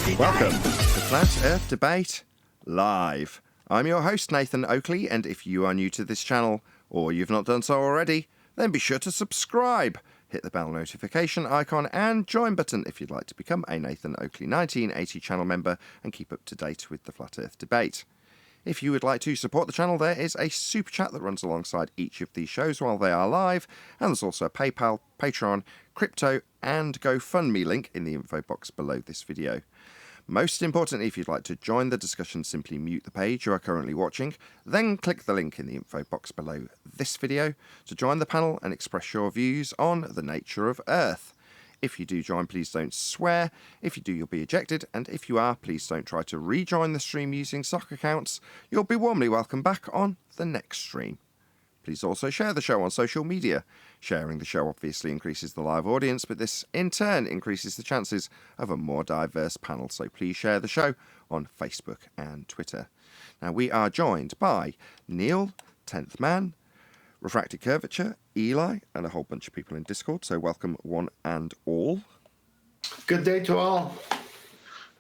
Welcome to Flat Earth Debate Live. I'm your host, Nathan Oakley, and if you are new to this channel, or you've not done so already, then be sure to subscribe. Hit the bell notification icon and join button if you'd like to become a Nathan Oakley 1980 channel member and keep up to date with the Flat Earth Debate. If you would like to support the channel, there is a super chat that runs alongside each of these shows while they are live, and there's also a PayPal, Patreon, crypto, and GoFundMe link in the info box below this video. Most importantly, if you'd like to join the discussion, simply mute the page you are currently watching, then click the link in the info box below this video to join the panel and express your views on the nature of Earth. If you do join, please don't swear. If you do, you'll be ejected. And if you are, please don't try to rejoin the stream using sock accounts. You'll be warmly welcome back on the next stream. Please also share the show on social media. Sharing the show obviously increases the live audience, but this in turn increases the chances of a more diverse panel. So please share the show on Facebook and Twitter. Now we are joined by Neil, 10th Man, Refracted Curvature, Eli, and a whole bunch of people in Discord, so welcome one and all. Good day to all.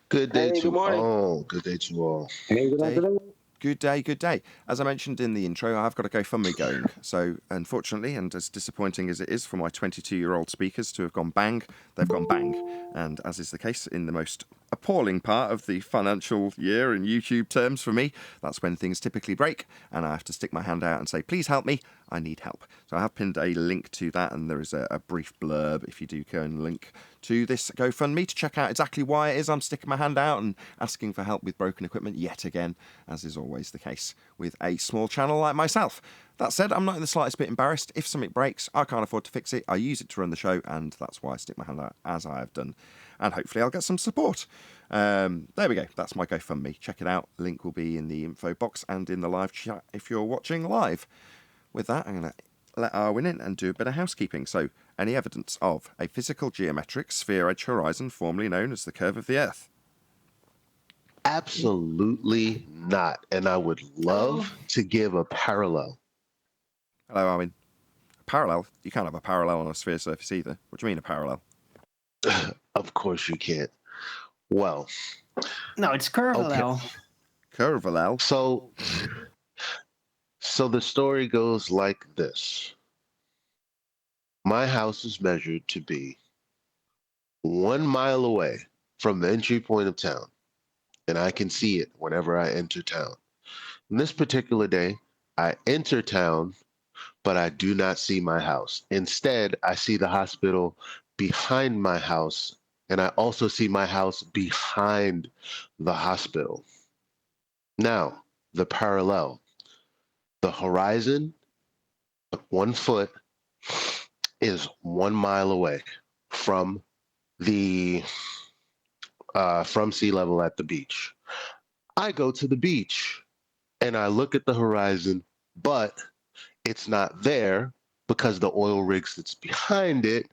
Good day Hey, to good morning. all. Good day to all. Hey, good afternoon. Good day, good day. As I mentioned in the intro, I've got a GoFundMe going. So, unfortunately, and as disappointing as it is for my 22-year-old speakers to have gone bang, they've gone bang. And as is the case in the most appalling part of the financial year in YouTube terms for me, that's when things typically break, and I have to stick my hand out and say, please help me, I need help. So I have pinned a link to that, and there is a brief blurb if you do go and link to this GoFundMe to check out exactly why it is I'm sticking my hand out and asking for help with broken equipment yet again, as is always the case with a small channel like myself. That said, I'm not in the slightest bit embarrassed. If something breaks, I can't afford to fix it. I use it to run the show, and that's why I stick my hand out as I have done. And hopefully I'll get some support. There we go. That's my GoFundMe. Check it out. Link will be in the info box and in the live chat if you're watching live. With that, I'm going to let Arwin in and do a bit of housekeeping. So, any evidence of a physical geometric sphere-edge horizon formerly known as the curve of the Earth? Absolutely not. And I would love to give a parallel. Hello, Arwin. Parallel? You can't have a parallel on a sphere surface either. What do you mean a parallel? Of course you can't. Well, No, it's curvilinear. Okay. Curvilinear? So the story goes like this. My house is measured to be 1 mile away from the entry point of town, and I can see it whenever I enter town. And this particular day, I enter town, but I do not see my house. Instead, I see the hospital behind my house, and I also see my house behind the hospital. Now, the parallel. The horizon, 1 foot, is 1 mile away from the from sea level at the beach. I go to the beach and I look at the horizon, but it's not there because the oil rigs that's behind it,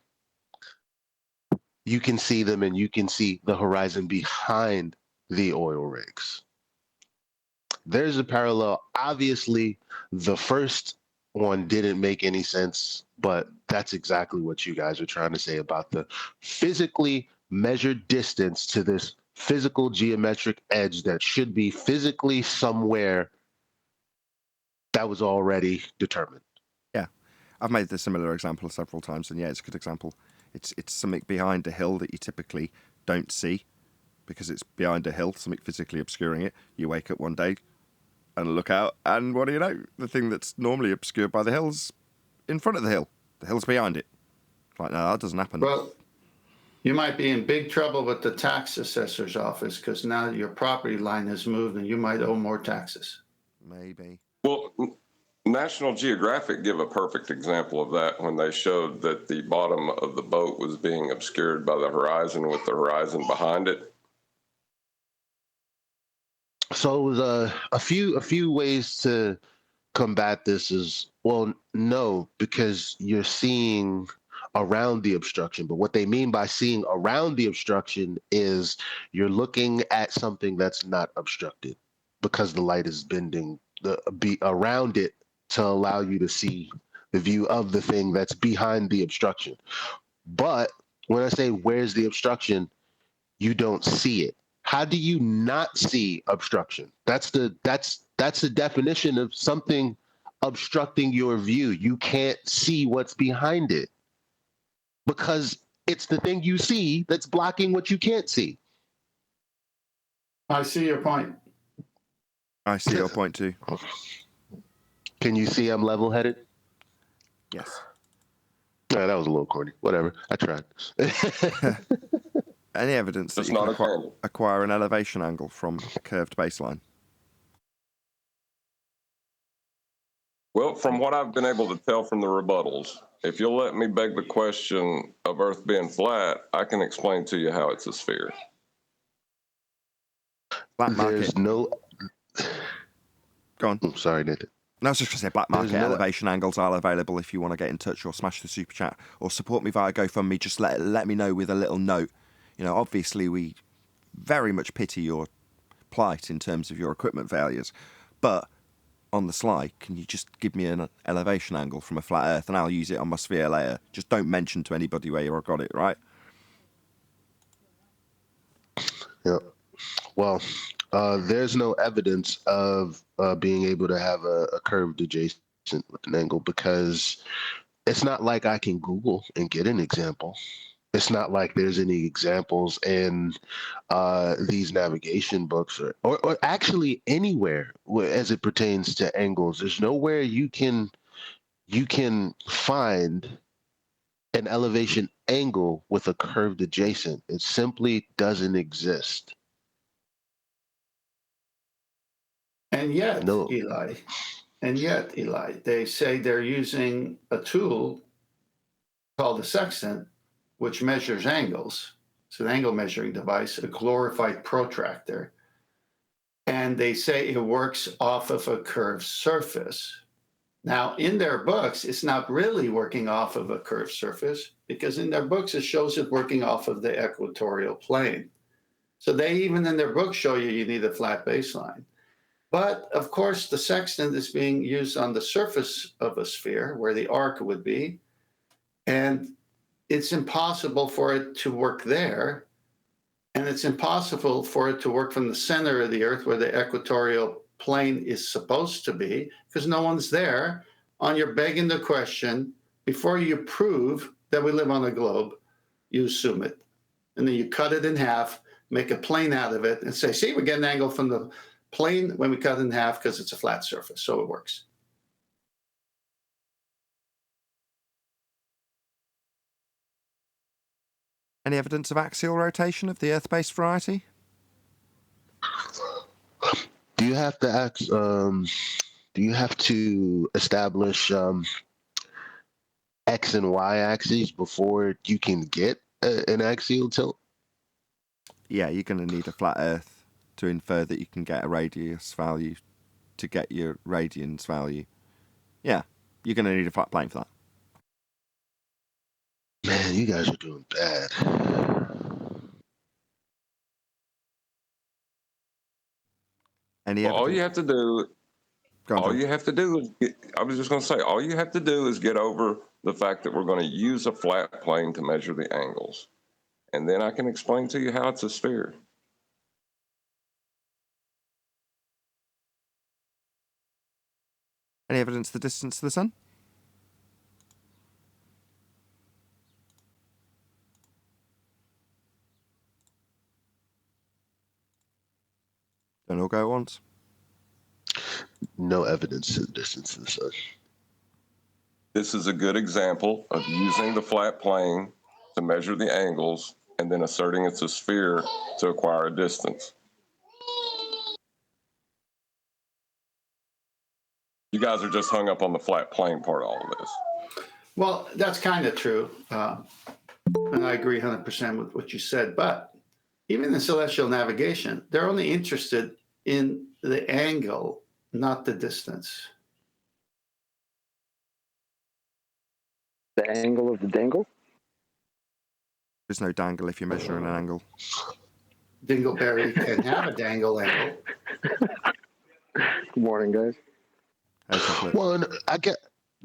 you can see them and you can see the horizon behind the oil rigs. There's a parallel. Obviously, the first one didn't make any sense, but that's exactly what you guys are trying to say about the physically measured distance to this physical geometric edge that should be physically somewhere that was already determined. Yeah. I've made the similar example several times, and yeah, it's a good example. It's something behind a hill that you typically don't see because it's behind a hill, something physically obscuring it. You wake up one day and look out, and what do you know? The thing that's normally obscured by the hill's in front of the hill. The hill's behind it. Like, no, that doesn't happen. Well, you might be in big trouble with the tax assessor's office because now your property line has moved and you might owe more taxes. Maybe. Well, National Geographic give a perfect example of that when they showed that the bottom of the boat was being obscured by the horizon with the horizon behind it. So it was a few ways to combat this is, well, no, because you're seeing around the obstruction. But what they mean by seeing around the obstruction is you're looking at something that's not obstructed because the light is bending around it to allow you to see the view of the thing that's behind the obstruction. But when I say where's the obstruction, you don't see it. How do you not see obstruction? That's the definition of something obstructing your view. You can't see what's behind it because it's the thing you see that's blocking what you can't see. I see your point. I see your point too. Can you see I'm level-headed? Yes. Yeah, that was a little corny. Whatever. I tried. Any evidence that It's you not can acquire an elevation angle from a curved baseline? Well, from what I've been able to tell from the rebuttals, if you'll let me beg the question of Earth being flat, I can explain to you how it's a sphere. Black market. There's no... Go on. I'm sorry, Nathan. No, I was just going to say black market There's no- elevation angles are available if you want to get in touch or smash the super chat or support me via GoFundMe. Just let me know with a little note. You know, obviously we very much pity your plight in terms of your equipment failures, but on the sly, can you just give me an elevation angle from a flat Earth and I'll use it on my sphere layer? Just don't mention to anybody where you got it, right? Yeah. Well, there's no evidence of being able to have a curved adjacent with an angle because it's not like I can Google and get an example. It's not like there's any examples in these navigation books or actually anywhere as it pertains to angles. There's nowhere you can find an elevation angle with a curved adjacent. It simply doesn't exist. And yet, No. Eli, they say they're using a tool called a sextant, which measures angles. It's an angle measuring device, a glorified protractor. And they say it works off of a curved surface. Now, in their books, it's not really working off of a curved surface because in their books, it shows it working off of the equatorial plane. So they even in their book show you need a flat baseline. But of course, the sextant is being used on the surface of a sphere where the arc would be. And it's impossible for it to work there. And it's impossible for it to work from the center of the Earth where the equatorial plane is supposed to be because no one's there. You're begging the question, before you prove that we live on a globe, you assume it. And then you cut it in half, make a plane out of it, and say, see, we get an angle from the plane when we cut it in half because it's a flat surface, so it works. Any evidence of axial rotation of the Earth-based variety? Do you have to establish X and Y axes before you can get an axial tilt? Yeah, you're going to need a flat Earth to infer that you can get a radius value to get your radians value. Yeah, you're going to need a flat plane for that. Man, you guys are doing bad. Well, all you have to do is I was just going to say, all you have to do is get over the fact that we're going to use a flat plane to measure the angles. And then I can explain to you how it's a sphere. Any evidence of the distance to the sun? Don't all go at once. No evidence to the distance to the sun. This is a good example of using the flat plane to measure the angles and then asserting it's a sphere to acquire a distance. You guys are just hung up on the flat plane part of all of this. Well, that's kind of true. And I agree 100% with what you said. But even in celestial navigation, they're only interested in the angle, not the distance. The angle of the dangle? There's no dangle if you're measuring an angle. Dingleberry can have a dangle angle. Good morning, guys. Well, I get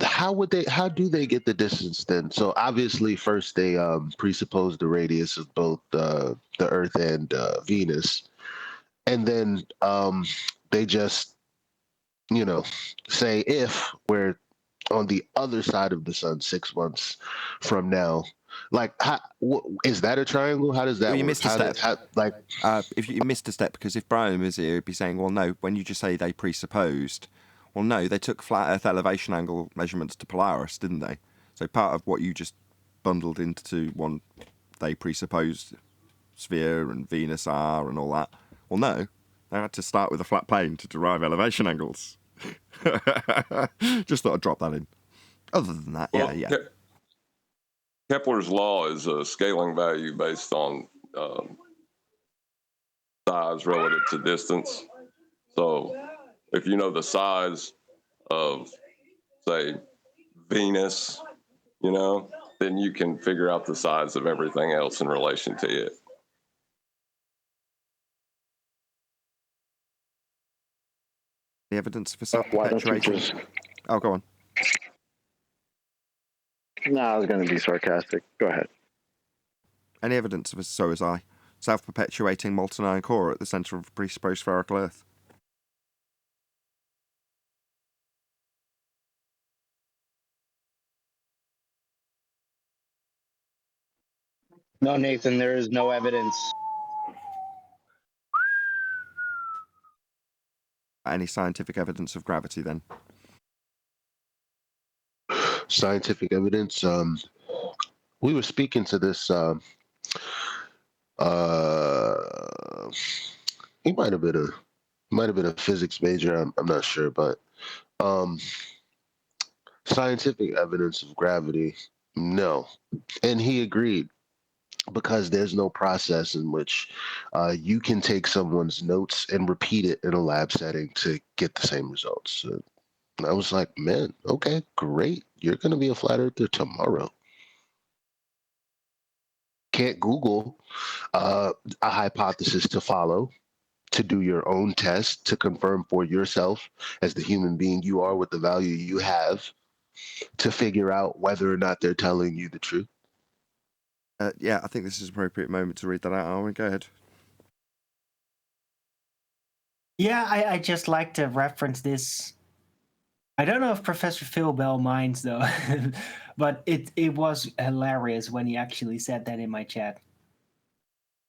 how do they get the distance then? So obviously first they presuppose the radius of both the Earth and Venus. and then they just, say if we're on the other side of the sun 6 months from now, like, is that a triangle? How does that Well, you work? missed a step. If you missed a step, because if Brian was here, he'd be saying, well, no, when you just say they presupposed, well, no, they took flat Earth elevation angle measurements to Polaris, didn't they? So part of what you just bundled into one, they presupposed sphere and Venus are and all that. Well, no, they had to start with a flat plane to derive elevation angles. Just thought I'd drop that in. Other than that, well, yeah. Kepler's law is a scaling value based on size relative to distance. So if you know the size of, say, Venus, then you can figure out the size of everything else in relation to it. The evidence for self-perpetuating. Oh, go on. No, I was going to be sarcastic. Go ahead. Any evidence of a so is I self-perpetuating molten iron core at the centre of a presupposed spherical Earth? No, Nathan, there is no evidence. Any scientific evidence of gravity, then? Scientific evidence. We were speaking to this. He might have been a physics major. I'm not sure, but scientific evidence of gravity, no. And he agreed, because there's no process in which you can take someone's notes and repeat it in a lab setting to get the same results. And I was like, man, okay, great. You're going to be a flat earther tomorrow. Can't Google a hypothesis to follow, to do your own test, to confirm for yourself as the human being you are with the value you have, to figure out whether or not they're telling you the truth. Yeah, I think this is an appropriate moment to read that out. Owen, go ahead. Yeah, I just like to reference this. I don't know if Professor Phil Bell minds, though, but it was hilarious when he actually said that in my chat.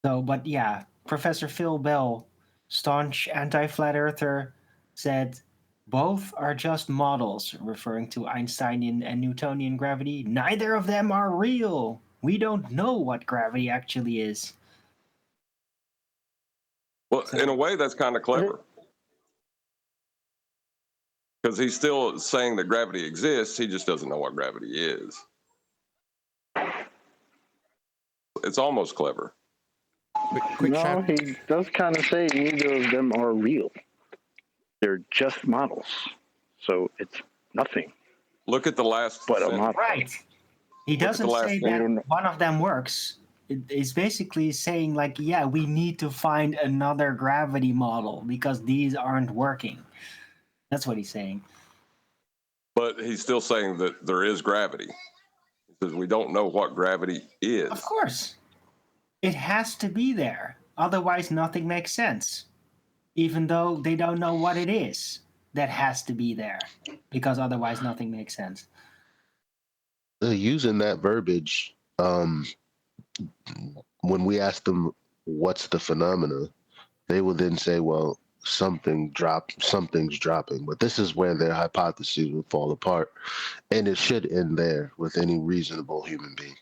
So, but yeah, Professor Phil Bell, staunch anti-flat earther, said both are just models, referring to Einsteinian and Newtonian gravity. Neither of them are real. We don't know what gravity actually is. Well, in a way, that's kind of clever. Because he's still saying that gravity exists, he just doesn't know what gravity is. It's almost clever. Quick no, he does kind of say neither of them are real. They're just models. So it's nothing. Look at the last sentence. Right. He doesn't say that one of them works. It's basically saying, like, yeah, we need to find another gravity model because these aren't working. That's what he's saying. But he's still saying that there is gravity. He says we don't know what gravity is. Of course. It has to be there. Otherwise, nothing makes sense. Even though they don't know what it is, that has to be there. Because otherwise, nothing makes sense. Using that verbiage, when we ask them what's the phenomena, they will then say, well, something's dropping. But this is where their hypotheses will fall apart. And it should end there with any reasonable human being.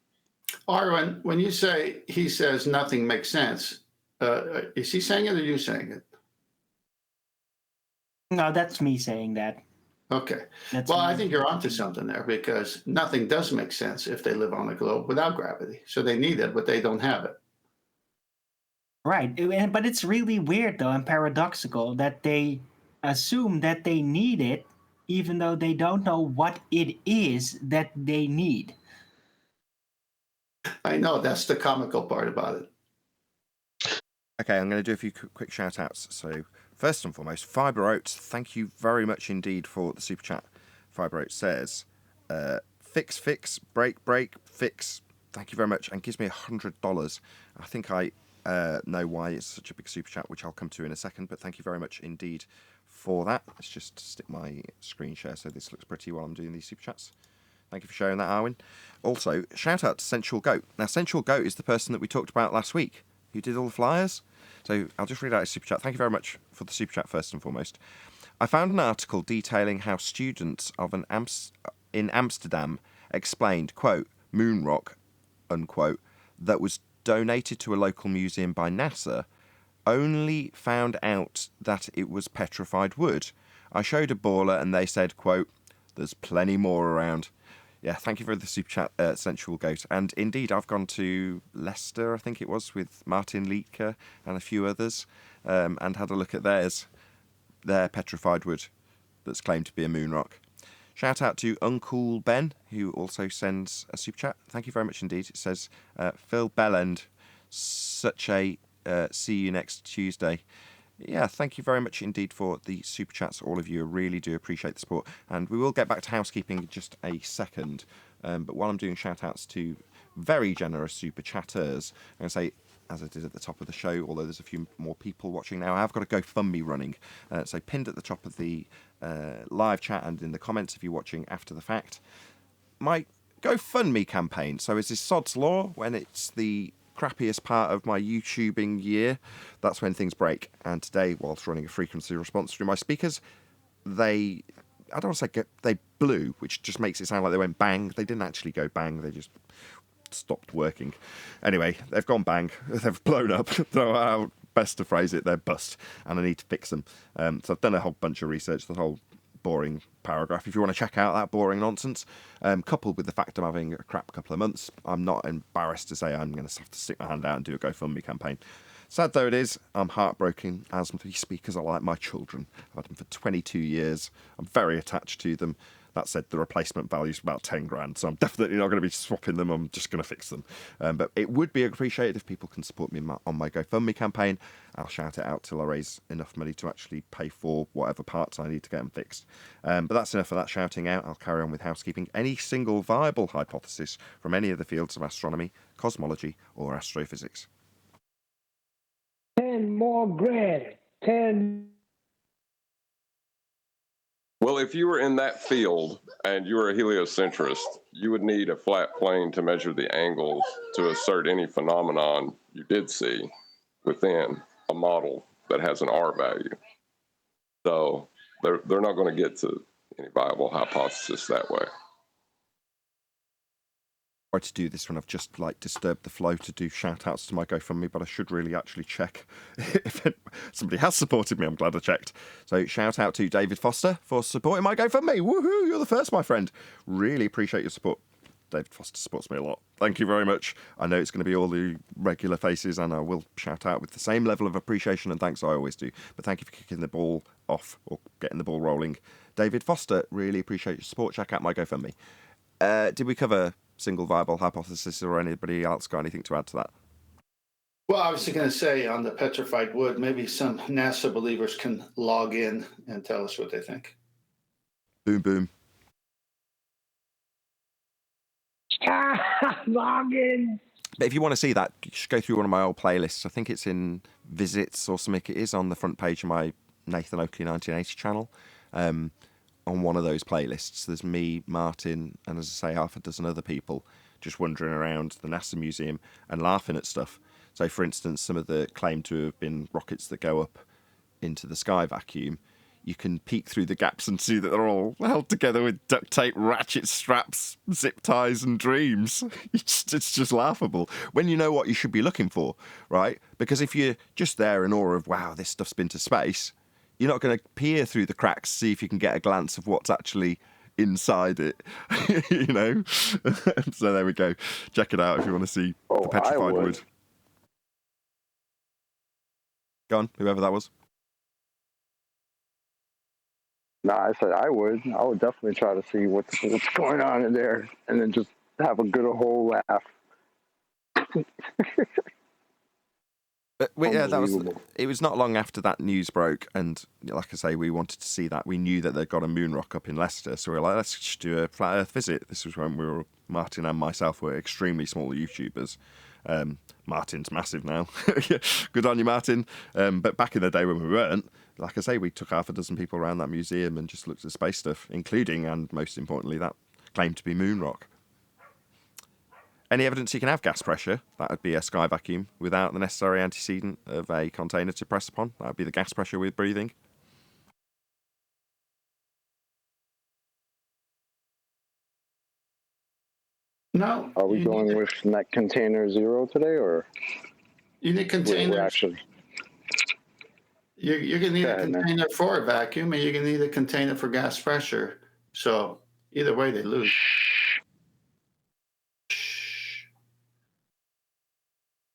Arwen, when you say he says nothing makes sense, is he saying it or you saying it? No, that's me saying that. Okay. Well, I think you're onto something there, because nothing does make sense if they live on a globe without gravity. So they need it, but they don't have it. Right. But it's really weird, though, and paradoxical that they assume that they need it, even though they don't know what it is that they need. I know. That's the comical part about it. Okay, I'm going to do a few quick shout-outs. So, first and foremost, Fiber Oats, thank you very much indeed for the super chat. Fiber Oats says, fix, break, fix. Thank you very much, and gives me $100. I think I know why it's such a big super chat, which I'll come to in a second. But thank you very much indeed for that. Let's just stick my screen share so this looks pretty while I'm doing these super chats. Thank you for sharing that, Arwin. Also, shout out to Sensual Goat. Now, Sensual Goat is the person that we talked about last week who did all the flyers. So I'll just read out his super chat. Thank you very much for the super chat first and foremost. I found an article detailing how students of in Amsterdam explained, quote, moon rock, unquote, that was donated to a local museum by NASA, only found out that it was petrified wood. I showed a baller and they said, quote, there's plenty more around. Yeah, thank you for the super chat, Sensual Goat. And indeed, I've gone to Leicester, I think it was, with Martin Liedtke and a few others, and had a look at their petrified wood that's claimed to be a moon rock. Shout out to Uncle Ben, who also sends a super chat. Thank you very much indeed. It says, Phil Bellend, such a see you next Tuesday. Yeah, thank you very much indeed for the super chats, all of you. I really do appreciate the support. And we will get back to housekeeping in just a second. But while I'm doing shout outs to very generous super chatters, I'm going to say, as I did at the top of the show, although there's a few more people watching now, I have got a GoFundMe running. So pinned at the top of the live chat and in the comments if you're watching after the fact. My GoFundMe campaign. So is this Sod's Law when it's the crappiest part of my YouTubing year? That's when things break. And today, whilst running a frequency response through my speakers, I don't want to say they blew, which just makes it sound like they went bang. They didn't actually go bang. They just stopped working. Anyway, they've gone bang. They've blown up. So best to phrase it, they're bust. And I need to fix them. So I've done a whole bunch of research, the whole boring paragraph. If you want to check out that boring nonsense, coupled with the fact I'm having a crap couple of months, I'm not embarrassed to say I'm going to have to stick my hand out and do a GoFundMe campaign. Sad though it is, I'm heartbroken, as these speakers are like my children. I've had them for 22 years. I'm very attached to them. That said, the replacement value is about 10 grand, so I'm definitely not going to be swapping them. I'm just going to fix them. But it would be appreciated if people can support me on my GoFundMe campaign. I'll shout it out till I raise enough money to actually pay for whatever parts I need to get them fixed. But that's enough of that shouting out. I'll carry on with housekeeping. Any single viable hypothesis from any of the fields of astronomy, cosmology, or astrophysics? 10 more grand. 10. Well, if you were in that field and you were a heliocentrist, you would need a flat plane to measure the angles to assert any phenomenon you did see within a model that has an R value. So they're not going to get to any viable hypothesis that way. I tried to do this when I've just disturbed the flow to do shout outs to my GoFundMe, but I should really actually check if somebody has supported me. I'm glad I checked. So shout out to David Foster for supporting my GoFundMe. Woohoo, you're the first, my friend. Really appreciate your support. David Foster supports me a lot. Thank you very much. I know it's going to be all the regular faces, and I will shout out with the same level of appreciation and thanks I always do. But thank you for kicking the ball off or getting the ball rolling. David Foster, really appreciate your support. Check out my GoFundMe. Did we cover single viable hypothesis, or anybody else got anything to add to that? Well, I was going to say on the petrified wood, maybe some NASA believers can log in and tell us what they think. Boom, boom. Log in. But if you want to see that, just go through one of my old playlists. I think it's in Visits or something. It is on the front page of my Nathan Oakley 1980 channel. On one of those playlists, there's me, Martin, and as I say, half a dozen other people just wandering around the NASA museum and laughing at stuff. So, for instance, some of the claimed to have been rockets that go up into the sky vacuum, you can peek through the gaps and see that they're all held together with duct tape, ratchet straps, zip ties, and dreams. It's just laughable when you know what you should be looking for, right? Because if you're just there in awe of, wow, this stuff's been to space, you're not going to peer through the cracks, see if you can get a glance of what's actually inside it, you know? So there we go. Check it out if you want to see the petrified wood. Go on, whoever that was. No, I said I would. I would definitely try to see what's going on in there, and then just have a good whole laugh. Yeah, it was not long after that news broke, and like I say, we wanted to see that. We knew that they'd got a moon rock up in Leicester, so we were like, let's just do a flat Earth visit. This was when Martin and myself were extremely small YouTubers. Martin's massive now. Good on you, Martin. But back in the day when we weren't, like I say, we took half a dozen people around that museum and just looked at space stuff, including, and most importantly, that claimed to be moon rock. Any evidence you can have gas pressure? That would be a sky vacuum without the necessary antecedent of a container to press upon. That would be the gas pressure we're breathing. No. Are we going with net container 0 today, or you need containers? we're actually? You're going to need a container man. for a vacuum, and you're going to need a container for gas pressure. So either way, they lose.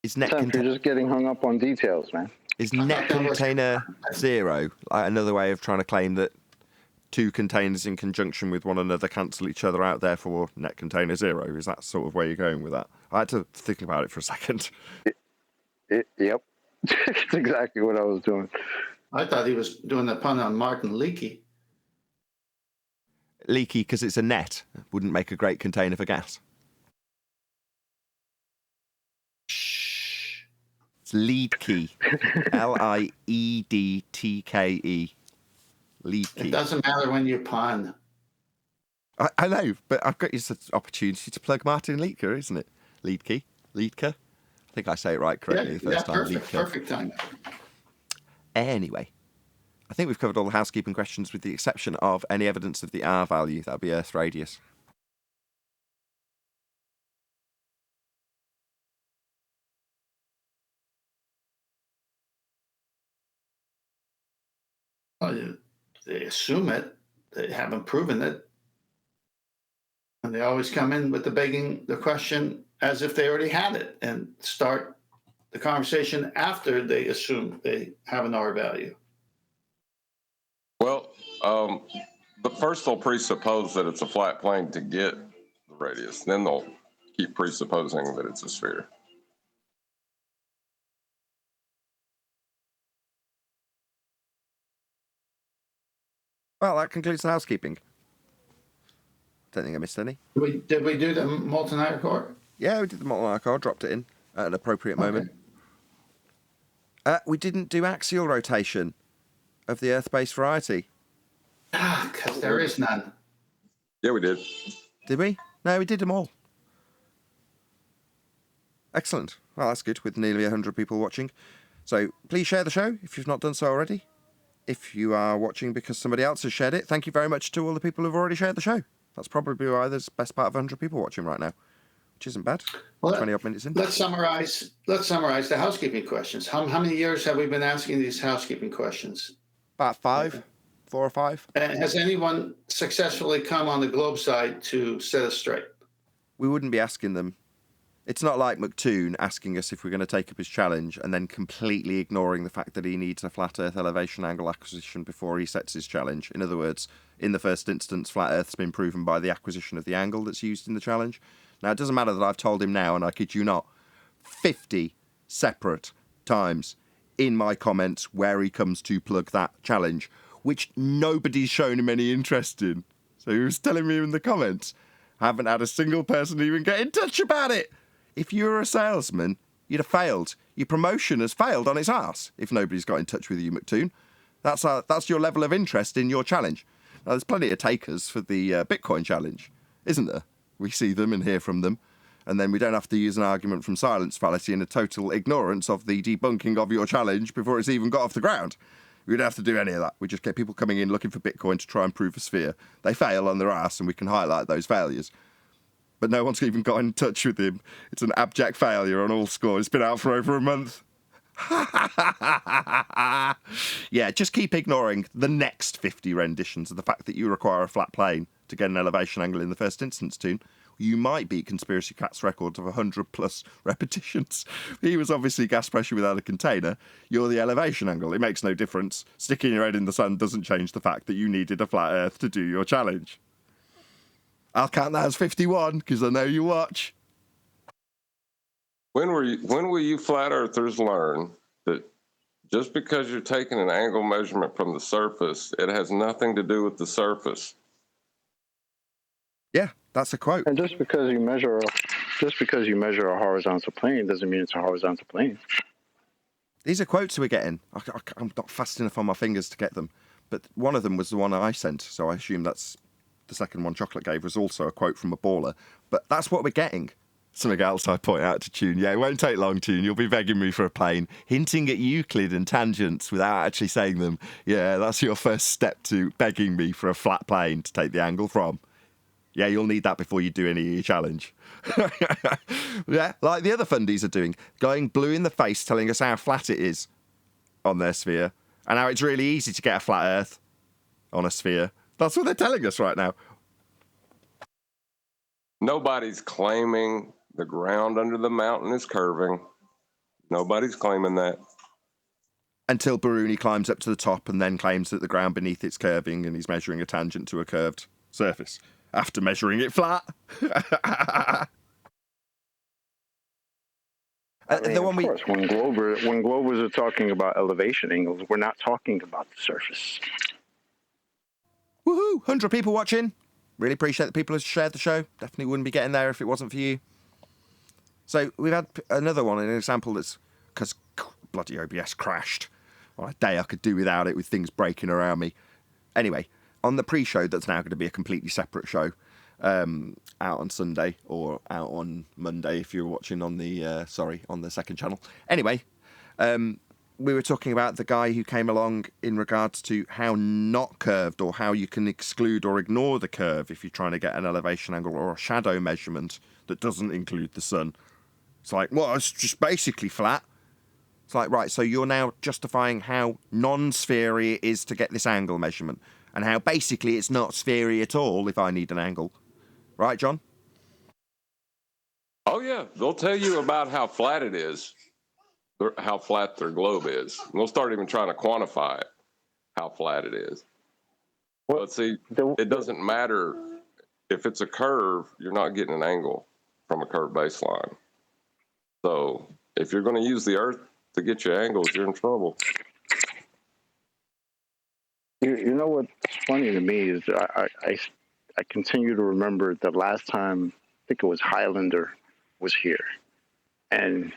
Is net You're just getting hung up on details, man. Is net container 0 like another way of trying to claim that two containers in conjunction with one another cancel each other out, therefore net container 0? Is that sort of where you're going with that? I had to think about it for a second. Yep. That's exactly what I was doing. I thought he was doing the pun on Martin Leakey. Leaky because it's a net. Wouldn't make a great container for gas. It's leadkey. Liedtke. Leadkey. It doesn't matter when you pun. I know, but I've got this opportunity to plug Martin Leaker, isn't it? Leadkey? Leadker? I think I say it right correctly the first time. Perfect time. Anyway, I think we've covered all the housekeeping questions with the exception of any evidence of the R value. That would be Earth radius. They assume it. They haven't proven it. And they always come in with the question as if they already had it and start the conversation after they assume they have an R value. Well, but first they'll presuppose that it's a flat plane to get the radius. Then they'll keep presupposing that it's a sphere. Well, that concludes the housekeeping. Don't think I missed any. Did we do the molten iron core? Yeah, we did the molten iron core, dropped it in at an appropriate moment. We didn't do axial rotation of the Earth-based variety. Because there is none. Yeah, we did. Did we? No, we did them all. Excellent. Well, that's good, with nearly 100 people watching. So please share the show if you've not done so already. If you are watching because somebody else has shared it, thank you very much to all the people who've already shared the show. That's probably why there's best part of 100 people watching right now, which isn't bad. Well, 20-odd minutes in. Let's summarize the housekeeping questions. How many years have we been asking these housekeeping questions? About 4 or 5. And has anyone successfully come on the globe side to set us straight? We wouldn't be asking them. It's not like McToon asking us if we're going to take up his challenge and then completely ignoring the fact that he needs a flat Earth elevation angle acquisition before he sets his challenge. In other words, in the first instance, flat Earth's been proven by the acquisition of the angle that's used in the challenge. Now, it doesn't matter that I've told him now, and I kid you not, 50 separate times in my comments where he comes to plug that challenge, which nobody's shown him any interest in. So he was telling me in the comments, I haven't had a single person even get in touch about it. If you were a salesman, you'd have failed. Your promotion has failed on its arse if nobody's got in touch with you, McToon. That's your level of interest in your challenge. Now, there's plenty of takers for the Bitcoin challenge, isn't there? We see them and hear from them, and then we don't have to use an argument from silence fallacy and a total ignorance of the debunking of your challenge before it's even got off the ground. We don't have to do any of that. We just get people coming in looking for Bitcoin to try and prove a sphere. They fail on their ass, and we can highlight those failures. But no one's even got in touch with him. It's an abject failure on all scores. It's been out for over a month. Yeah, just keep ignoring the next 50 renditions of the fact that you require a flat plane to get an elevation angle in the first instance, Toon. You might beat Conspiracy Cat's record of 100+ repetitions. He was obviously gas pressure without a container. You're the elevation angle. It makes no difference. Sticking your head in the sun doesn't change the fact that you needed a flat Earth to do your challenge. I'll count that as 51 because I know you watch. When will you flat earthers learn that just because you're taking an angle measurement from the surface, it has nothing to do with the surface? Yeah, that's a quote. And just because you measure Just because you measure a horizontal plane doesn't mean it's a horizontal plane. These are quotes we're getting. I'm not fast enough on my fingers to get them. But one of them was the one I sent, so I assume that's the second one Chocolate gave was also a quote from a baller. But that's what we're getting. Something else I point out to Tune. Yeah, it won't take long, Tune. You'll be begging me for a plane, hinting at Euclid and tangents without actually saying them. Yeah, that's your first step to begging me for a flat plane to take the angle from. Yeah, you'll need that before you do any of your challenge. Yeah, like the other fundies are doing, going blue in the face, telling us how flat it is on their sphere, and how it's really easy to get a flat Earth on a sphere. That's what they're telling us right now. Nobody's claiming the ground under the mountain is curving. Nobody's claiming that. Until Biruni climbs up to the top and then claims that the ground beneath it's curving and he's measuring a tangent to a curved surface after measuring it flat. I mean, of course, when Glovers are talking about elevation angles, we're not talking about the surface. Woohoo! 100 people watching. Really appreciate that people have shared the show. Definitely wouldn't be getting there if it wasn't for you. So we've had another one, an example that's because bloody OBS crashed. Well, a day I could do without it with things breaking around me. Anyway, on the pre-show, that's now going to be a completely separate show, out on Sunday or out on Monday if you're watching on the on the second channel. Anyway, we were talking about the guy who came along in regards to how not curved or how you can exclude or ignore the curve if you're trying to get an elevation angle or a shadow measurement that doesn't include the sun. It's like, well, it's just basically flat. It's like, right, so you're now justifying how non-sphery it is to get this angle measurement and how basically it's not sphery at all if I need an angle. Right, John? Oh, yeah. They'll tell you about how flat it is, how flat their globe is. And they'll start even trying to quantify it, how flat it is. Well, but see, it doesn't matter. If it's a curve, you're not getting an angle from a curved baseline. So if you're going to use the Earth to get your angles, you're in trouble. You know what's funny to me is I continue to remember the last time, I think it was Highlander was here. And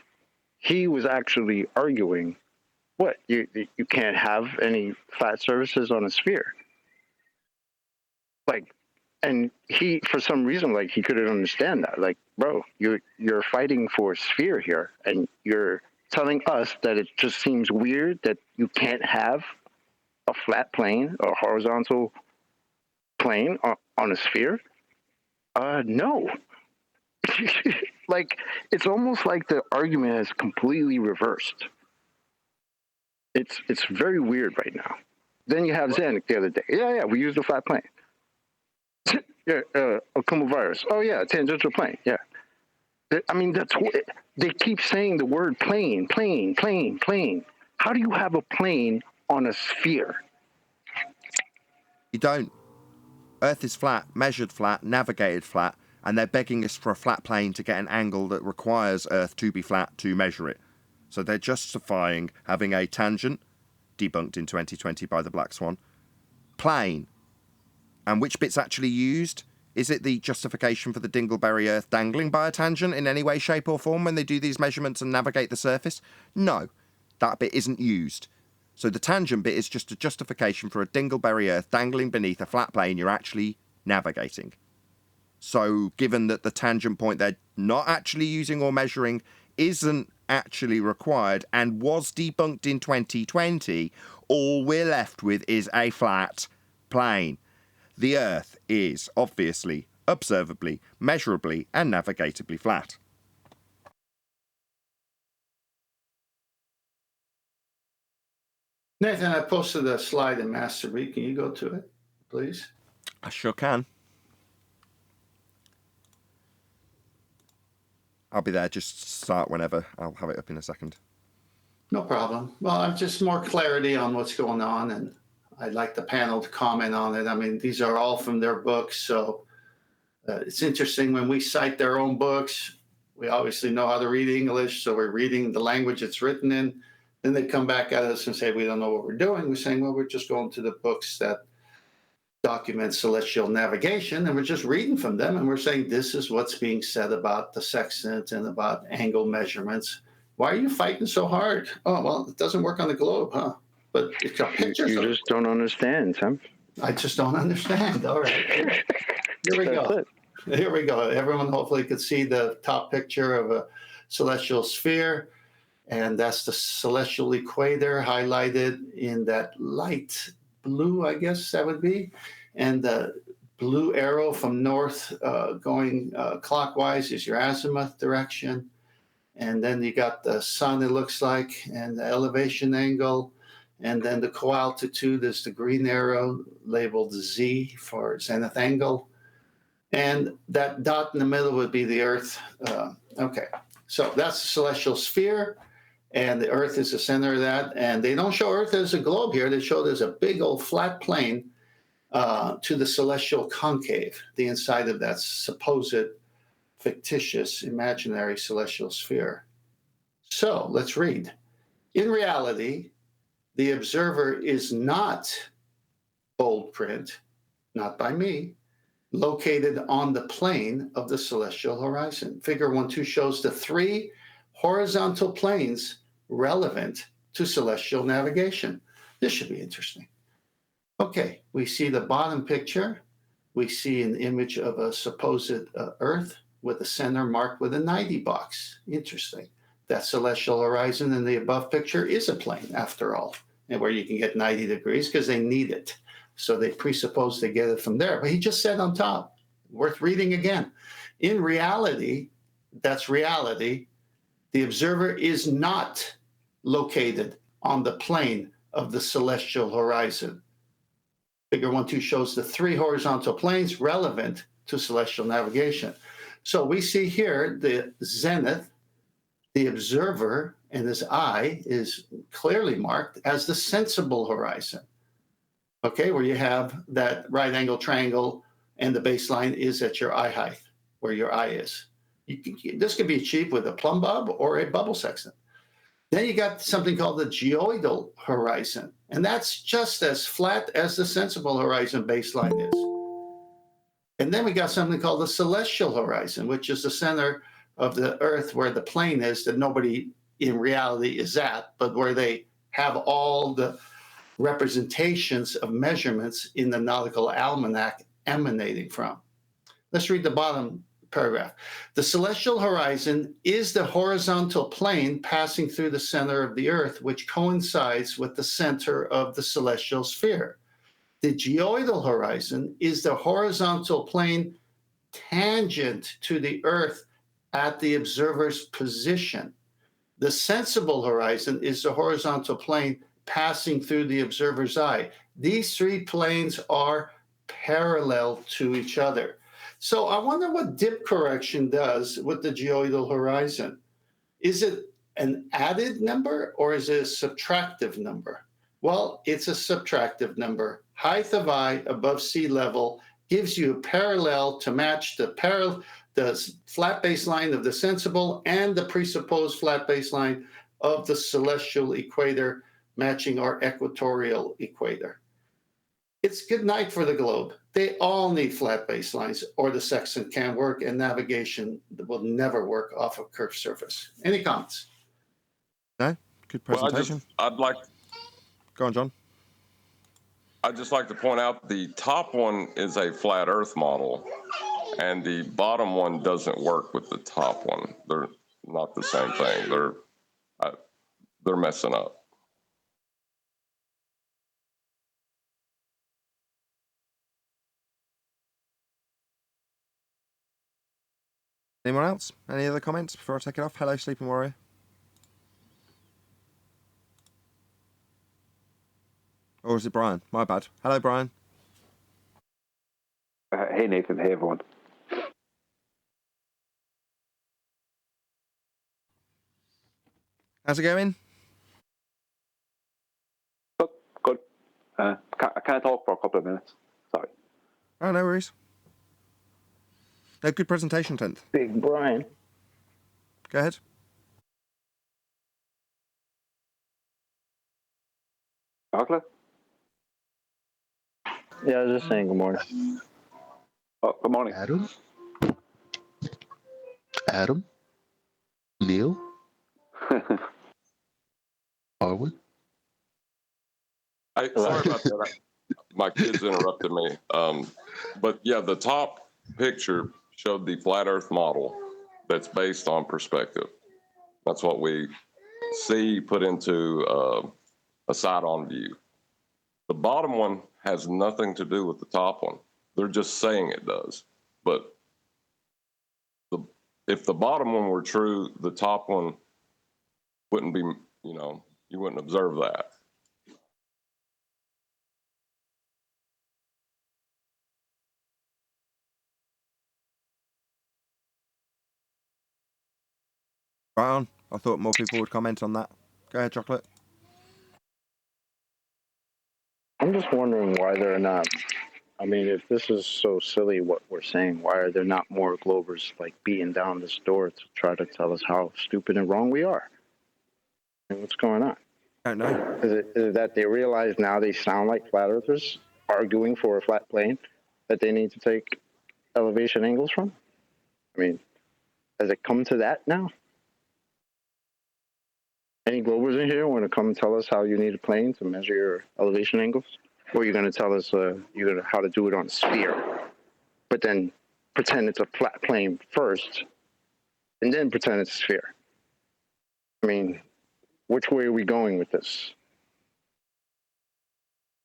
he was actually arguing, what, you can't have any flat surfaces on a sphere. Like, and he, for some reason, like, he couldn't understand that. Like, bro, you're fighting for a sphere here, and you're telling us that it just seems weird that you can't have a flat plane, a horizontal plane on a sphere? No. Like, it's almost like the argument is completely reversed. It's very weird right now. Then you have Zanuck the other day. Yeah, we used a flat plane. Yeah, Okuma virus. Oh yeah, tangential plane. Yeah. I mean, that's what they keep saying, the word plane. How do you have a plane on a sphere? You don't. Earth is flat, measured flat, navigated flat, and they're begging us for a flat plane to get an angle that requires Earth to be flat to measure it. So they're justifying having a tangent, debunked in 2020 by the Black Swan, plane. And which bit's actually used? Is it the justification for the dingleberry Earth dangling by a tangent in any way, shape or form when they do these measurements and navigate the surface? No, that bit isn't used. So the tangent bit is just a justification for a dingleberry Earth dangling beneath a flat plane you're actually navigating. So given that the tangent point they're not actually using or measuring isn't actually required and was debunked in 2020, all we're left with is a flat plane. The Earth is obviously, observably, measurably and navigatably flat. Nathan, I posted a slide in Master Read. Can you go to it, please? I sure can. I'll be there, just start whenever. I'll have it up in a second. No problem. Well, I'm just more clarity on what's going on, and I'd like the panel to comment on it. I mean, these are all from their books, so it's interesting when we cite their own books. We obviously know how to read English, so we're reading the language it's written in. Then they come back at us and say, we don't know what we're doing. We're saying, well, we're just going to the books that document celestial navigation, and we're just reading from them, and we're saying this is what's being said about the sextant and about angle measurements. Why are you fighting so hard? Oh, well, it doesn't work on the globe, huh? But it's got pictures. You just don't understand, Sam. I just don't understand. All right. Here we go. Here we go. Everyone hopefully could see the top picture of a celestial sphere. And that's the celestial equator highlighted in that light blue, I guess that would be. And the blue arrow from north going clockwise is your azimuth direction. And then you got the sun, it looks like, and the elevation angle. And then the coaltitude is the green arrow labeled Z for zenith angle. And that dot in the middle would be the Earth. Okay, so that's the celestial sphere. And the Earth is the center of that. And they don't show Earth as a globe here. They show there's a big old flat plane to the celestial concave, the inside of that supposed fictitious, imaginary celestial sphere. So let's read. In reality, the observer is not, bold print, not by me, located on the plane of the celestial horizon. Figure 1.2 shows the 3 horizontal planes relevant to celestial navigation. This should be interesting. Okay, we see the bottom picture. We see an image of a supposed Earth with the center marked with a 90 box. Interesting. That celestial horizon in the above picture is a plane, after all, and where you can get 90 degrees because they need it. So they presuppose they get it from there. But he just said on top, worth reading again. In reality, that's reality, the observer is not located on the plane of the celestial horizon. Figure 1.2 shows the 3 horizontal planes relevant to celestial navigation. So we see here the zenith, the observer, and his eye is clearly marked as the sensible horizon. Okay, where you have that right angle triangle and the baseline is at your eye height, where your eye is. This could be achieved with a plumb bob or a bubble sextant. Then you got something called the geoidal horizon, and that's just as flat as the sensible horizon baseline is. And then we got something called the celestial horizon, which is the center of the Earth where the plane is that nobody in reality is at, but where they have all the representations of measurements in the nautical almanac emanating from. Let's read the bottom paragraph. The celestial horizon is the horizontal plane passing through the center of the Earth, which coincides with the center of the celestial sphere. The geoidal horizon is the horizontal plane tangent to the Earth at the observer's position. The sensible horizon is the horizontal plane passing through the observer's eye. These 3 planes are parallel to each other. So I wonder what dip correction does with the geoidal horizon. Is it an added number or is it a subtractive number? Well, it's a subtractive number. Height of eye above sea level gives you a parallel to match the flat baseline of the sensible and the presupposed flat baseline of the celestial equator, matching our equatorial equator. It's good night for the globe. They all need flat baselines or the sextant can't work and navigation will never work off a curved surface. Any comments? No? Good presentation. Go on, John. I'd just like to point out the top one is a flat Earth model, and the bottom one doesn't work with the top one. They're not the same thing. They're messing up. Anyone else? Any other comments before I take it off? Hello, Sleeping Warrior. Or is it Brian? My bad. Hello, Brian. Hey, Nathan. Hey, everyone. How's it going? Good. Can I talk for a couple of minutes? Sorry. Oh, no worries. No, good presentation, 10th. Big Brian. Go ahead. Oakley? Yeah, I was just saying good morning. Oh, good morning. Adam? Neil? Arwen? Sorry about that. My kids interrupted me. But yeah, the top picture showed the flat Earth model that's based on perspective. That's what we see put into a side-on view. The bottom one has nothing to do with the top one. They're just saying it does. But if the bottom one were true, the top one wouldn't be, you wouldn't observe that. Right on. I thought more people would comment on that. Go ahead, Chocolate. I'm just wondering why they're not. I mean, if this is so silly what we're saying, why are there not more Globers like beating down this door to try to tell us how stupid and wrong we are? And what's going on? I don't know. Is it that they realize now they sound like flat earthers arguing for a flat plane that they need to take elevation angles from? I mean, has it come to that now? Any Globers in here want to come tell us how you need a plane to measure your elevation angles? Or you're going to tell us how to do it on a sphere, but then pretend it's a flat plane first, and then pretend it's a sphere? I mean, which way are we going with this?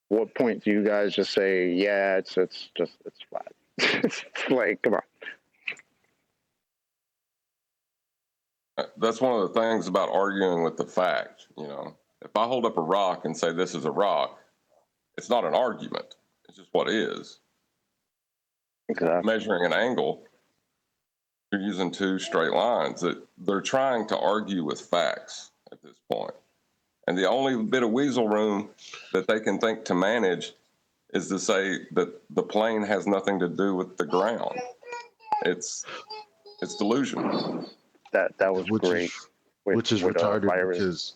What point do you guys just say, yeah, it's flat? It's like, come on. That's one of the things about arguing with the fact. If I hold up a rock and say this is a rock, it's not an argument. It's just what is. Exactly. Measuring an angle, you're using two straight lines. That they're trying to argue with facts at this point. And the only bit of weasel room that they can think to manage is to say that the plane has nothing to do with the ground. It's delusional. That was great. Which is retarded because...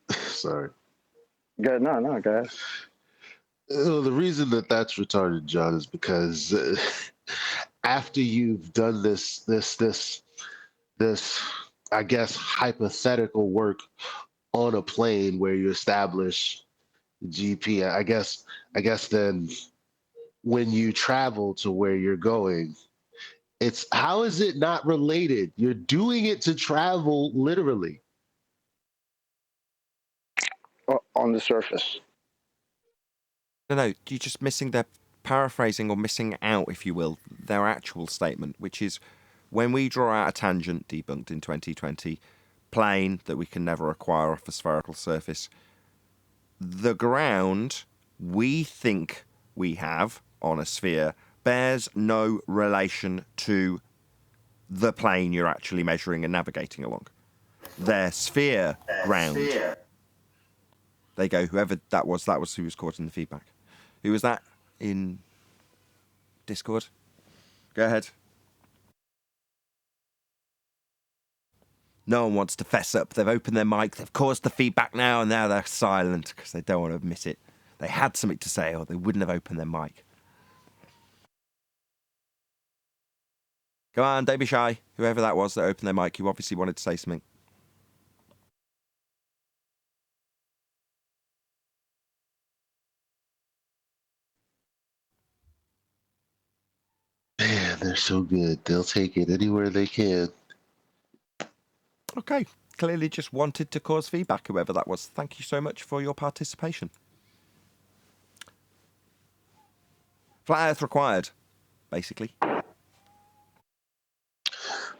Sorry. No, go ahead. Well, the reason that's retarded, John, is because after you've done this, I guess, hypothetical work on a plane where you establish GP, I guess then when you travel to where you're going, how is it not related? You're doing it to travel literally. On the surface. No, you're just missing their paraphrasing or missing out, if you will, their actual statement, which is when we draw out a tangent debunked in 2020, plane that we can never acquire off a spherical surface, the ground we think we have on a sphere bears no relation to the plane you're actually measuring and navigating along. Their sphere ground. There you go. Whoever that was who was caught in the feedback. Who was that in Discord? Go ahead. No one wants to fess up. They've opened their mic. They've caused the feedback now, and now they're silent because they don't want to admit it. They had something to say, or they wouldn't have opened their mic. Come on, don't be shy. Whoever that was that opened their mic, you obviously wanted to say something. Man, they're so good. They'll take it anywhere they can. Okay. Clearly just wanted to cause feedback, whoever that was. Thank you so much for your participation. Flat Earth required, basically.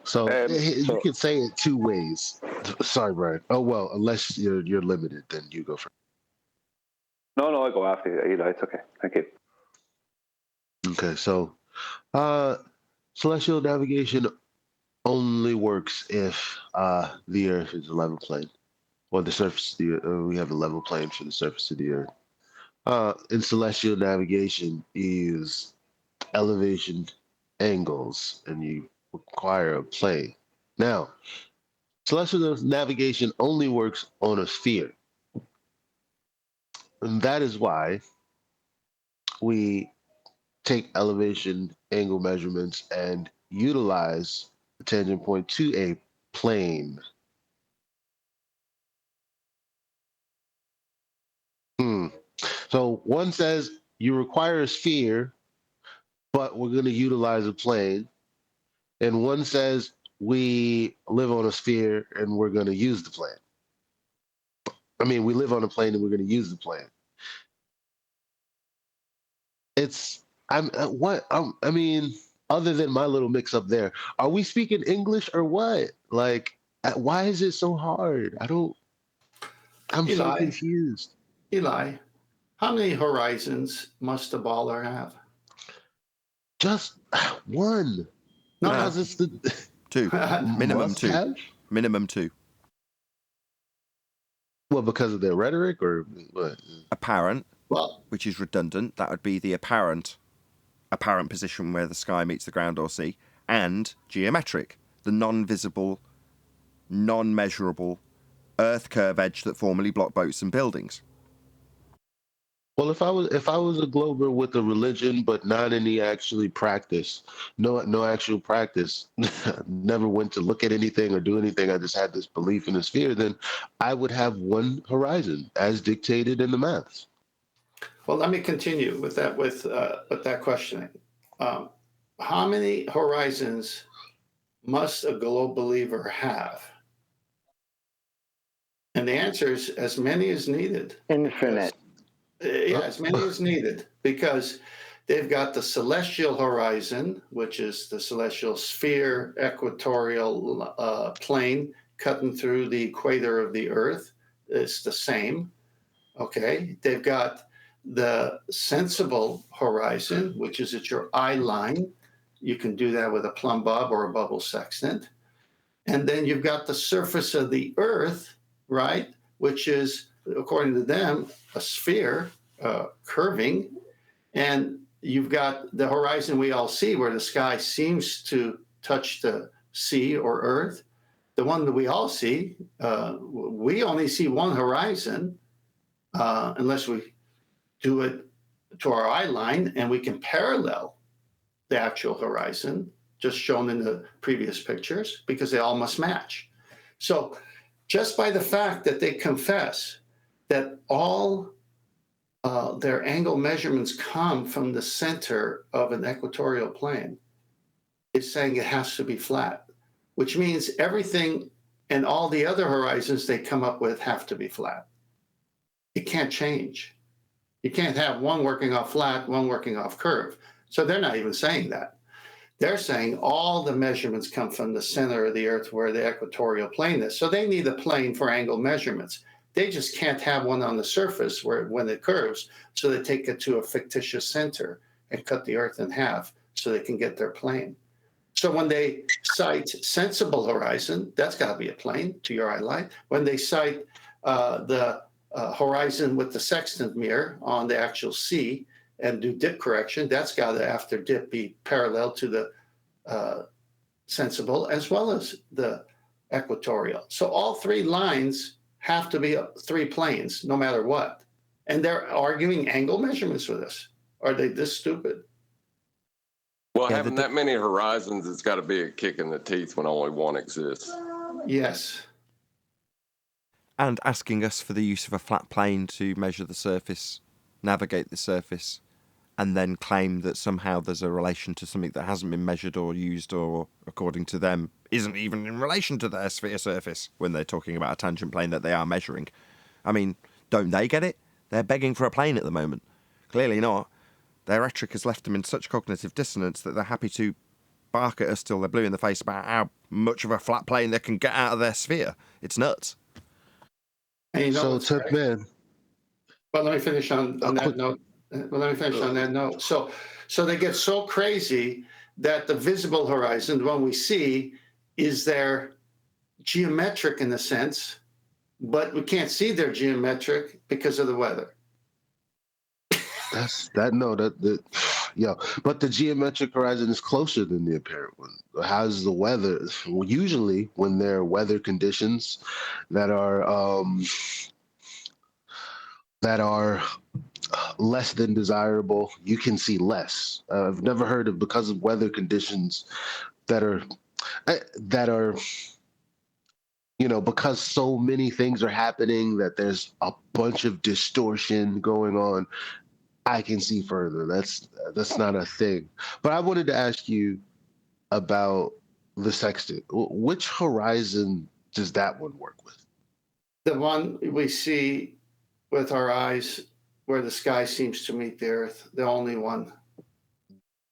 So you can say it two ways. Sorry, Brian. Oh, well, unless you're limited, then you go first. No, I go after you. It's okay. Thank you. Okay, so celestial navigation only works if the Earth is a level plane, or the surface of the Earth. We have a level plane for the surface of the Earth. In celestial navigation, you use elevation angles, and you require a plane. Now, celestial navigation only works on a sphere. And that is why we take elevation angle measurements and utilize the tangent point to a plane. So one says you require a sphere, but we're going to utilize a plane. And one says we live on a sphere and we're going to use the plane. I mean, we live on a plane and we're going to use the plane. I mean, other than my little mix up there, are we speaking English or what? Like, why is it so hard? I'm so confused. Eli, how many horizons must a baller have? Just one. No, because it's the two. Minimum two. Have? Minimum two. Well, because of their rhetoric or what? Apparent, well, which is redundant. That would be the apparent position where the sky meets the ground or sea, and geometric, the non-visible, non-measurable Earth curve edge that formerly blocked boats and buildings. Well, if I was a glober with a religion but not any actually practice, no actual practice, never went to look at anything or do anything, I just had this belief in the sphere, then I would have one horizon as dictated in the maths. Well, let me continue with that questioning. How many horizons must a globe believer have? And the answer is as many as needed. Infinite. As many as needed, because they've got the celestial horizon, which is the celestial sphere, equatorial plane cutting through the equator of the Earth. It's the same. Okay. They've got the sensible horizon, which is at your eye line. You can do that with a plumb bob or a bubble sextant. And then you've got the surface of the Earth, right, which is, according to them, a sphere curving. And you've got the horizon we all see where the sky seems to touch the sea or Earth. The one that we all see, we only see one horizon unless we do it to our eye line, and we can parallel the actual horizon, just shown in the previous pictures, because they all must match. So just by the fact that they confess that all their angle measurements come from the center of an equatorial plane, is saying it has to be flat, which means everything and all the other horizons they come up with have to be flat. It can't change. You can't have one working off flat, one working off curve. So they're not even saying that. They're saying all the measurements come from the center of the Earth where the equatorial plane is. So they need a plane for angle measurements. They just can't have one on the surface when it curves. So they take it to a fictitious center and cut the Earth in half so they can get their plane. So when they cite sensible horizon, that's got to be a plane to your eye line. When they cite the horizon with the sextant mirror on the actual sea and do dip correction, that's got to, after dip, be parallel to the sensible as well as the equatorial. So all three lines have to be three planes, no matter what. And they're arguing angle measurements with us. Are they this stupid? Well, having that many horizons, it's got to be a kick in the teeth when only one exists. Yes. And asking us for the use of a flat plane to measure the surface, navigate the surface, and then claim that somehow there's a relation to something that hasn't been measured or used or, according to them, isn't even in relation to their sphere surface when they're talking about a tangent plane that they are measuring. I mean, don't they get it? They're begging for a plane at the moment. Clearly not. Their rhetoric has left them in such cognitive dissonance that they're happy to bark at us till they're blue in the face about how much of a flat plane they can get out of their sphere. It's nuts. And you know, so man. Well, let me finish on that note. So they get so crazy that the visible horizon, the one we see, is their geometric in a sense, but we can't see their geometric because of the weather. But the geometric horizon is closer than the apparent one. How's the weather? Well, usually when there are weather conditions that are less than desirable, you can see less. I've never heard of because of weather conditions that are because so many things are happening that there's a bunch of distortion going on. I can see further. That's not a thing. But I wanted to ask you about the sextant. Which horizon does that one work with? The one we see with our eyes where the sky seems to meet the earth, the only one.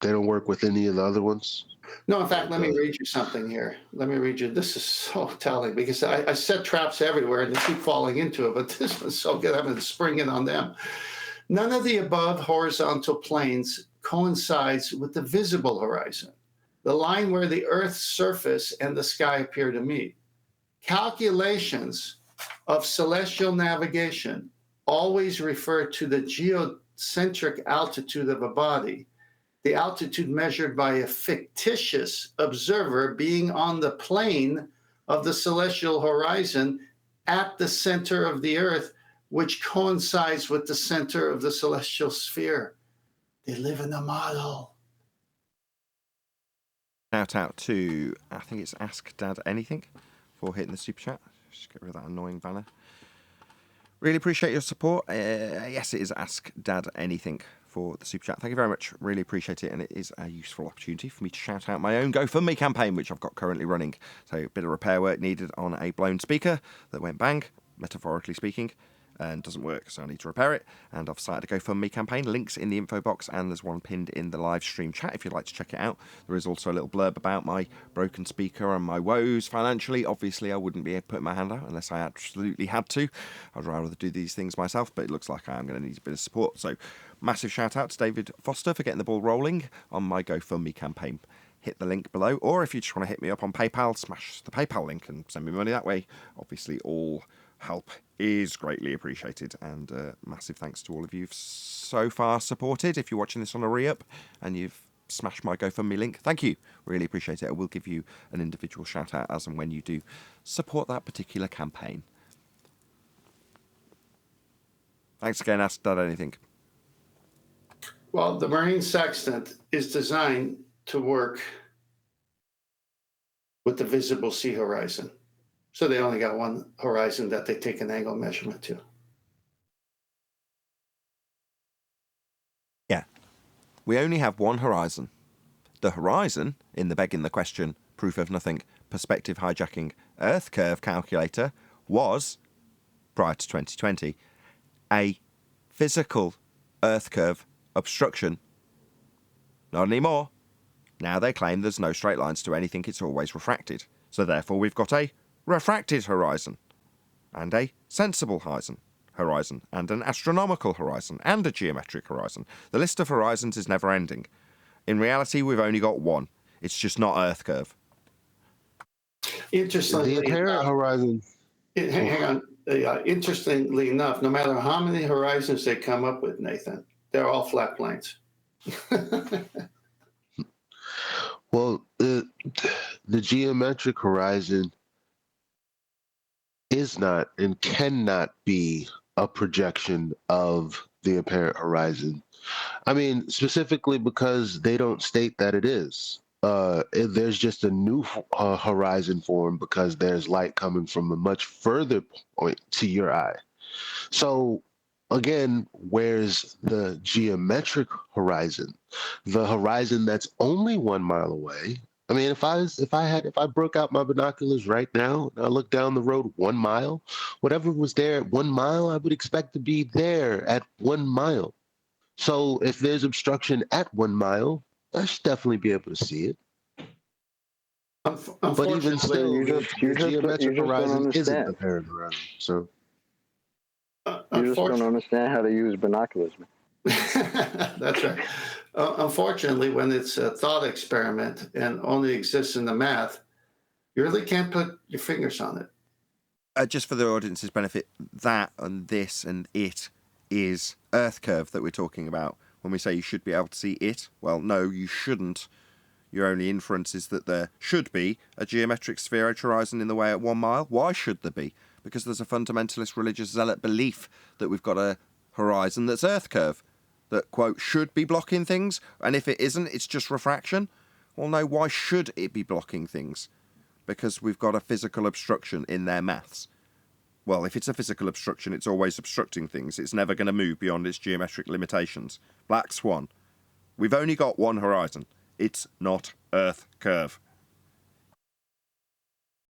They don't work with any of the other ones? No, in fact, let me read you something here. Let me read you. This is so telling because I set traps everywhere and they keep falling into it, but this one's so good. I'm going to spring it on them. None of the above horizontal planes coincides with the visible horizon, the line where the Earth's surface and the sky appear to meet. Calculations of celestial navigation always refer to the geocentric altitude of a body, the altitude measured by a fictitious observer being on the plane of the celestial horizon at the center of the Earth, which coincides with the center of the celestial sphere. They live in a model. Shout out to, I think it's Ask Dad Anything for hitting the super chat. Just get rid of that annoying banner. Really appreciate your support. Yes, it is Ask Dad Anything for the super chat. Thank you very much. Really appreciate it. And it is a useful opportunity for me to shout out my own GoFundMe campaign, which I've got currently running. So a bit of repair work needed on a blown speaker that went bang, metaphorically speaking, and doesn't work, so I need to repair it. And I've started a GoFundMe campaign. Links in the info box, and there's one pinned in the live stream chat if you'd like to check it out. There is also a little blurb about my broken speaker and my woes financially. Obviously, I wouldn't be putting my hand out unless I absolutely had to. I'd rather do these things myself, but it looks like I am going to need a bit of support. So massive shout out to David Foster for getting the ball rolling on my GoFundMe campaign. Hit the link below, or if you just want to hit me up on PayPal, smash the PayPal link and send me money that way. Obviously, all help is greatly appreciated, and massive thanks to all of you so far supported. If you're watching this on a re-up and you've smashed my GoFundMe link, thank you. Really appreciate it. I will give you an individual shout out as and when you do support that particular campaign. Thanks again. Ask Dad Anything. Well, the marine sextant is designed to work with the visible sea horizon. So they only got one horizon that they take an angle measurement to. Yeah. We only have one horizon. The horizon, in the begging the question, proof of nothing, perspective hijacking Earth curve calculator, was, prior to 2020, a physical Earth curve obstruction. Not anymore. Now they claim there's no straight lines to anything, it's always refracted. So therefore we've got a refracted horizon, and a sensible horizon, and an astronomical horizon, and a geometric horizon. The list of horizons is never ending. In reality, we've only got one. It's just not Earth curve. Interestingly, the apparent horizon. Hang on. Interestingly enough, no matter how many horizons they come up with, Nathan, they're all flat planes. Well, the geometric horizon is not and cannot be a projection of the apparent horizon. I mean, specifically because they don't state that it is. There's just a new horizon form because there's light coming from a much further point to your eye. So again, where's the geometric horizon? The horizon that's only 1 mile away. I mean, if I broke out my binoculars right now and I look down the road 1 mile, whatever was there at 1 mile, I would expect to be there at 1 mile. So if there's obstruction at 1 mile, I should definitely be able to see it. But even still, the geometric horizon isn't the apparent horizon. So you just don't understand how to use binoculars, man. That's right. Unfortunately, when it's a thought experiment and only exists in the math, you really can't put your fingers on it. Just for the audience's benefit, that and this and it is Earth curve that we're talking about. When we say you should be able to see it, well, no, you shouldn't. Your only inference is that there should be a geometric spheroid horizon in the way at 1 mile. Why should there be? Because there's a fundamentalist religious zealot belief that we've got a horizon that's Earth curve. that, quote, should be blocking things, and if it isn't, it's just refraction. Well, no, why should it be blocking things? Because we've got a physical obstruction in their maths. Well, if it's a physical obstruction, it's always obstructing things. It's never going to move beyond its geometric limitations. Black swan. We've only got one horizon. It's not Earth curve.